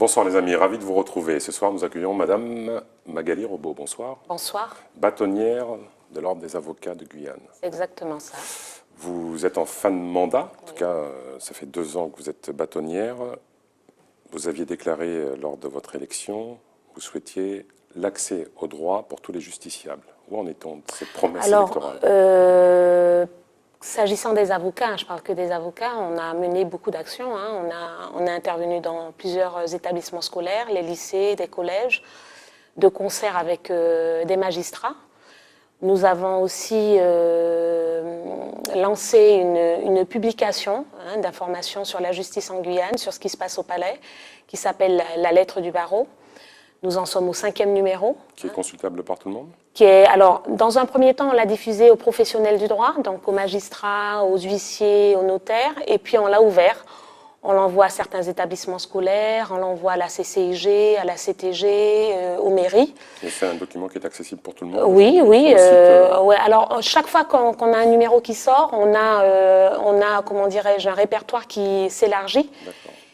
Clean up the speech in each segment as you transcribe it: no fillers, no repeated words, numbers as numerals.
Bonsoir les amis, ravi de vous retrouver. Ce soir, nous accueillons Madame Magali Robot. Bonsoir. Bonsoir. Bâtonnière de l'Ordre des avocats de Guyane. C'est exactement ça. Vous êtes en fin de mandat, en tout cas, ça fait 2 ans que vous êtes bâtonnière. Vous aviez déclaré lors de votre élection, vous souhaitiez l'accès au droit pour tous les justiciables. Où en est-on de cette promesse électorale? S'agissant des avocats, je parle que des avocats, on a mené beaucoup d'actions. On a intervenu dans plusieurs établissements scolaires, les lycées, des collèges, de concert avec des magistrats. Nous avons aussi lancé une publication d'information sur la justice en Guyane, sur ce qui se passe au palais, qui s'appelle La lettre du barreau. Nous en sommes au 5e numéro. Qui est consultable par tout le monde? Alors, dans un premier temps, on l'a diffusé aux professionnels du droit, donc aux magistrats, aux huissiers, aux notaires, et puis on l'a ouvert. On l'envoie à certains établissements scolaires, on l'envoie à la CCIG, à la CTG, aux mairies. Et c'est un document qui est accessible pour tout le monde? Oui, oui. Ouais. Alors, chaque fois qu'on a un numéro qui sort, on a comment dirais-je, un répertoire qui s'élargit.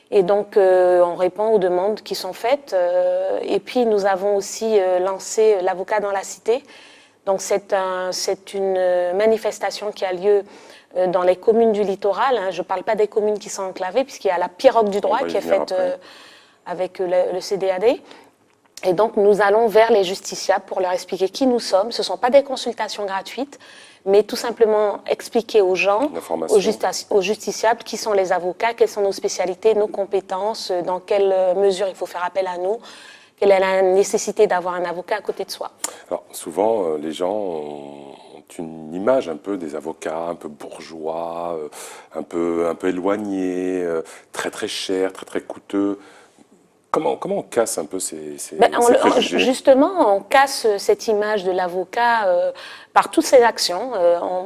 Et donc, on répond aux demandes qui sont faites. Et puis, nous avons aussi lancé l'avocat dans la cité. Donc, c'est une manifestation qui a lieu dans les communes du littoral. Je ne parle pas des communes qui sont enclavées, puisqu'il y a la pirogue du droit qui est faite avec le CDAD. Et donc, nous allons vers les justiciables pour leur expliquer qui nous sommes. Ce ne sont pas des consultations gratuites, mais tout simplement expliquer aux gens, aux justiciables, qui sont les avocats, quelles sont nos spécialités, nos compétences, dans quelle mesure il faut faire appel à nous, quelle est la nécessité d'avoir un avocat à côté de soi. Alors, souvent, les gens ont une image un peu des avocats, un peu bourgeois, un peu éloignés, très très chers, très très coûteux. Comment on casse un peu ces préjugés? Justement, on casse cette image de l'avocat par toutes ces actions.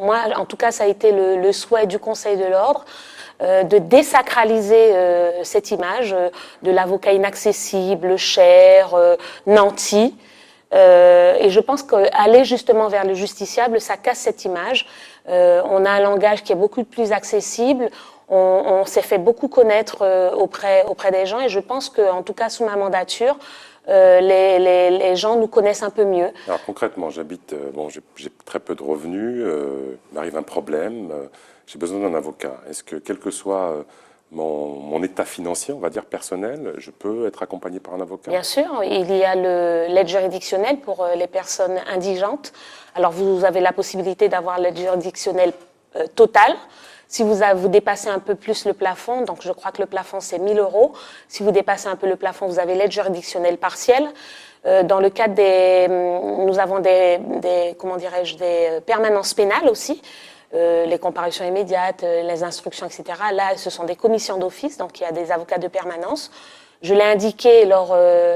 Moi, en tout cas, ça a été le souhait du Conseil de l'Ordre de désacraliser cette image de l'avocat inaccessible, cher, nanti. Et je pense qu'aller justement vers le justiciable, ça casse cette image. On a un langage qui est beaucoup plus accessible. On s'est fait beaucoup connaître auprès des gens et je pense qu'en tout cas sous ma mandature, les gens nous connaissent un peu mieux. Alors concrètement, j'habite, j'ai très peu de revenus, il m'arrive un problème, j'ai besoin d'un avocat. Est-ce que quel que soit mon état financier, on va dire personnel, je peux être accompagné par un avocat? Bien sûr, il y a l'aide juridictionnelle pour les personnes indigentes. Alors vous avez la possibilité d'avoir l'aide juridictionnelle totale. Si vous dépassez un peu plus le plafond, donc je crois que le plafond c'est 1 000 €. Si vous dépassez un peu le plafond, vous avez l'aide juridictionnelle partielle. Dans le cadre nous avons des permanences pénales aussi, les comparutions immédiates, les instructions, etc. Là, ce sont des commissions d'office, donc il y a des avocats de permanence. Je l'ai indiqué lors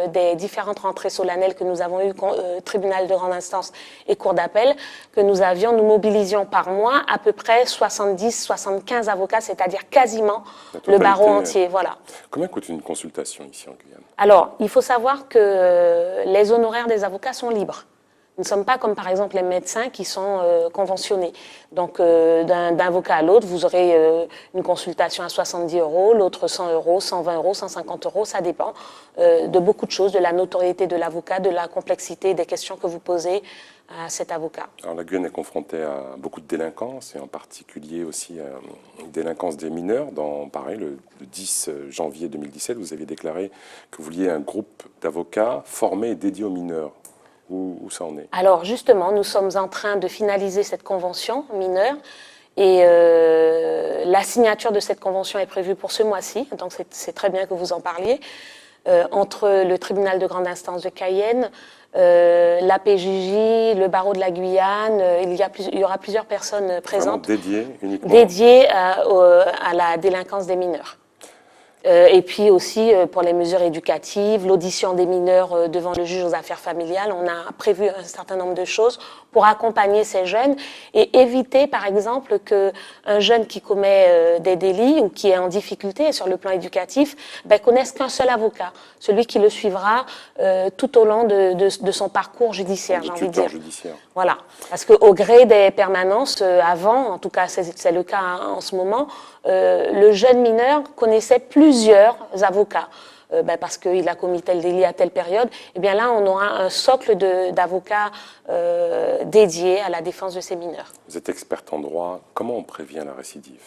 des différentes rentrées solennelles que nous avons eues, tribunal de grande instance et cour d'appel, que nous mobilisions par mois à peu près 70-75 avocats, c'est-à-dire quasiment le barreau entier. Voilà. Combien coûte une consultation ici en Guyane? Alors, il faut savoir que les honoraires des avocats sont libres. Nous ne sommes pas comme par exemple les médecins qui sont conventionnés. Donc d'un avocat à l'autre, vous aurez une consultation à 70 €, l'autre 100 €, 120 €, 150 €, ça dépend de beaucoup de choses, de la notoriété de l'avocat, de la complexité des questions que vous posez à cet avocat. Alors la Guyane est confrontée à beaucoup de délinquance et en particulier aussi à une délinquance des mineurs. Pareil, le 10 janvier 2017, vous aviez déclaré que vous vouliez un groupe d'avocats formés et dédiés aux mineurs. Où ça en est? Alors justement, nous sommes en train de finaliser cette convention mineure et la signature de cette convention est prévue pour ce mois-ci, donc c'est très bien que vous en parliez, entre le tribunal de grande instance de Cayenne, la PJJ, le barreau de la Guyane, il y aura plusieurs personnes présentes. Dédiées uniquement? Dédiées à la délinquance des mineurs. Et puis aussi pour les mesures éducatives, l'audition des mineurs devant le juge aux affaires familiales, on a prévu un certain nombre de choses pour accompagner ces jeunes et éviter par exemple qu'un jeune qui commet des délits ou qui est en difficulté sur le plan éducatif connaisse qu'un seul avocat, celui qui le suivra tout au long de son parcours judiciaire, j'ai envie de dire. Voilà, parce qu'au gré des permanences, avant, en tout cas c'est le cas en ce moment, le jeune mineur connaissait plusieurs avocats. parce qu'il a commis tel délit à telle période, eh bien là, on aura un socle d'avocats dédiés à la défense de ces mineurs. Vous êtes experte en droit. Comment on prévient la récidive?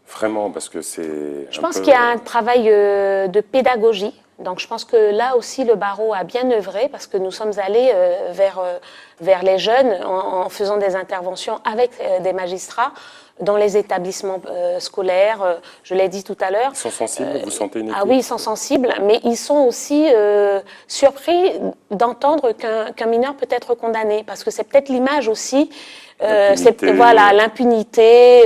Vraiment, parce que c'est... Je pense qu'il y a un travail de pédagogie. Donc je pense que là aussi le barreau a bien œuvré parce que nous sommes allés vers les jeunes en faisant des interventions avec des magistrats dans les établissements scolaires, je l'ai dit tout à l'heure. Ils sont sensibles, vous sentez une écoute? Ah oui, ils sont sensibles, mais ils sont aussi surpris d'entendre qu'un mineur peut être condamné, parce que c'est peut-être l'image aussi, voilà, l'impunité,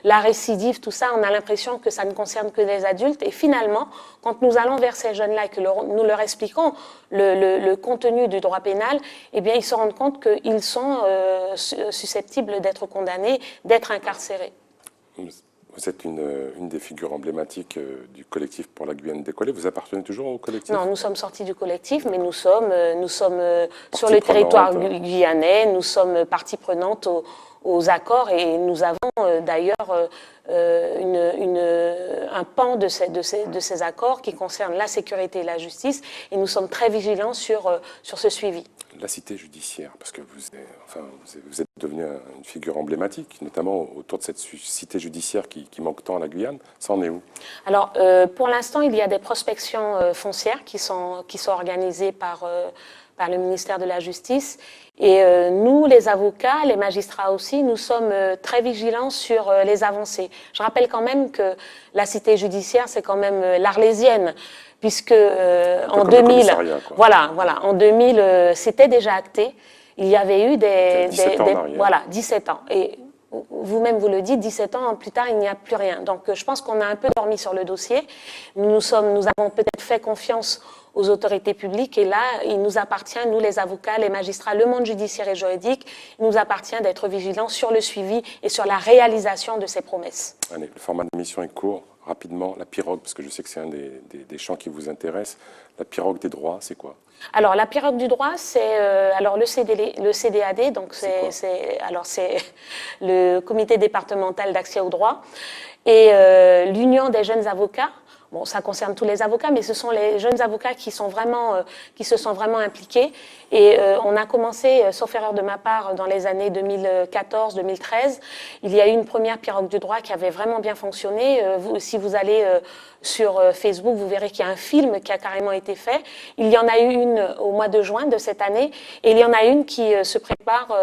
la récidive, tout ça, on a l'impression que ça ne concerne que les adultes, et finalement, quand nous allons vers ces jeunes-là et que nous leur expliquons le contenu du droit pénal, eh bien, ils se rendent compte qu'ils sont susceptibles d'être condamnés, d'être incarcérés. Vous êtes une des figures emblématiques du collectif pour la Guyane décollée. Vous appartenez toujours au collectif? Non, nous sommes sortis du collectif, mais nous sommes sur le territoire guyanais, nous sommes partie prenante aux accords, et nous avons d'ailleurs un pan de ces accords qui concerne la sécurité et la justice, et nous sommes très vigilants sur ce suivi. La cité judiciaire, parce que vous êtes devenu une figure emblématique, notamment autour de cette cité judiciaire qui manque tant à la Guyane. Ça en est où? Alors, pour l'instant, il y a des prospections foncières qui sont organisées par le ministère de la Justice. Et nous, les avocats, les magistrats aussi, nous sommes très vigilants sur les avancées. Je rappelle quand même que la cité judiciaire, c'est quand même l'Arlésienne, puisque en 2000, en 2000, c'était déjà acté. Il y avait eu 17 ans. Et vous-même vous le dites, 17 ans plus tard, il n'y a plus rien. Donc je pense qu'on a un peu dormi sur le dossier. Nous avons peut-être fait confiance aux autorités publiques, et là, il nous appartient, nous les avocats, les magistrats, le monde judiciaire et juridique, il nous appartient d'être vigilants sur le suivi et sur la réalisation de ces promesses. Allez, le format de l'émission est court. Rapidement, la pirogue, parce que je sais que c'est un des champs qui vous intéresse. La pirogue des droits, c'est quoi? Alors, la pirogue du droit, c'est le CDAD, donc c'est le comité départemental d'accès au droit, et l'Union des jeunes avocats. Bon, ça concerne tous les avocats, mais ce sont les jeunes avocats qui se sont vraiment impliqués. Et on a commencé, sauf erreur de ma part, dans les années 2014-2013. Il y a eu une première pirogue du droit qui avait vraiment bien fonctionné. Si vous allez sur Facebook, vous verrez qu'il y a un film qui a carrément été fait. Il y en a eu une au mois de juin de cette année, et il y en a une qui se prépare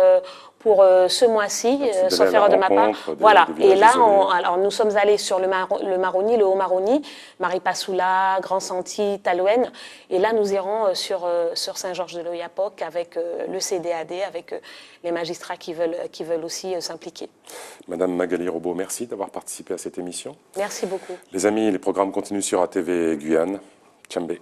pour ce mois-ci, sauf erreur de ma part. Voilà. Et là, alors nous sommes allés sur le Maroni, le Haut-Maroni, Maripasoula, Grand Santi, Talouenne. Et là, nous irons sur Saint-Georges-de-l'Oyapock avec le CDAD, avec les magistrats qui veulent aussi s'impliquer. Madame Magali Robot, merci d'avoir participé à cette émission. Merci beaucoup. Les amis, les programmes continuent sur ATV Guyane. Tchambé.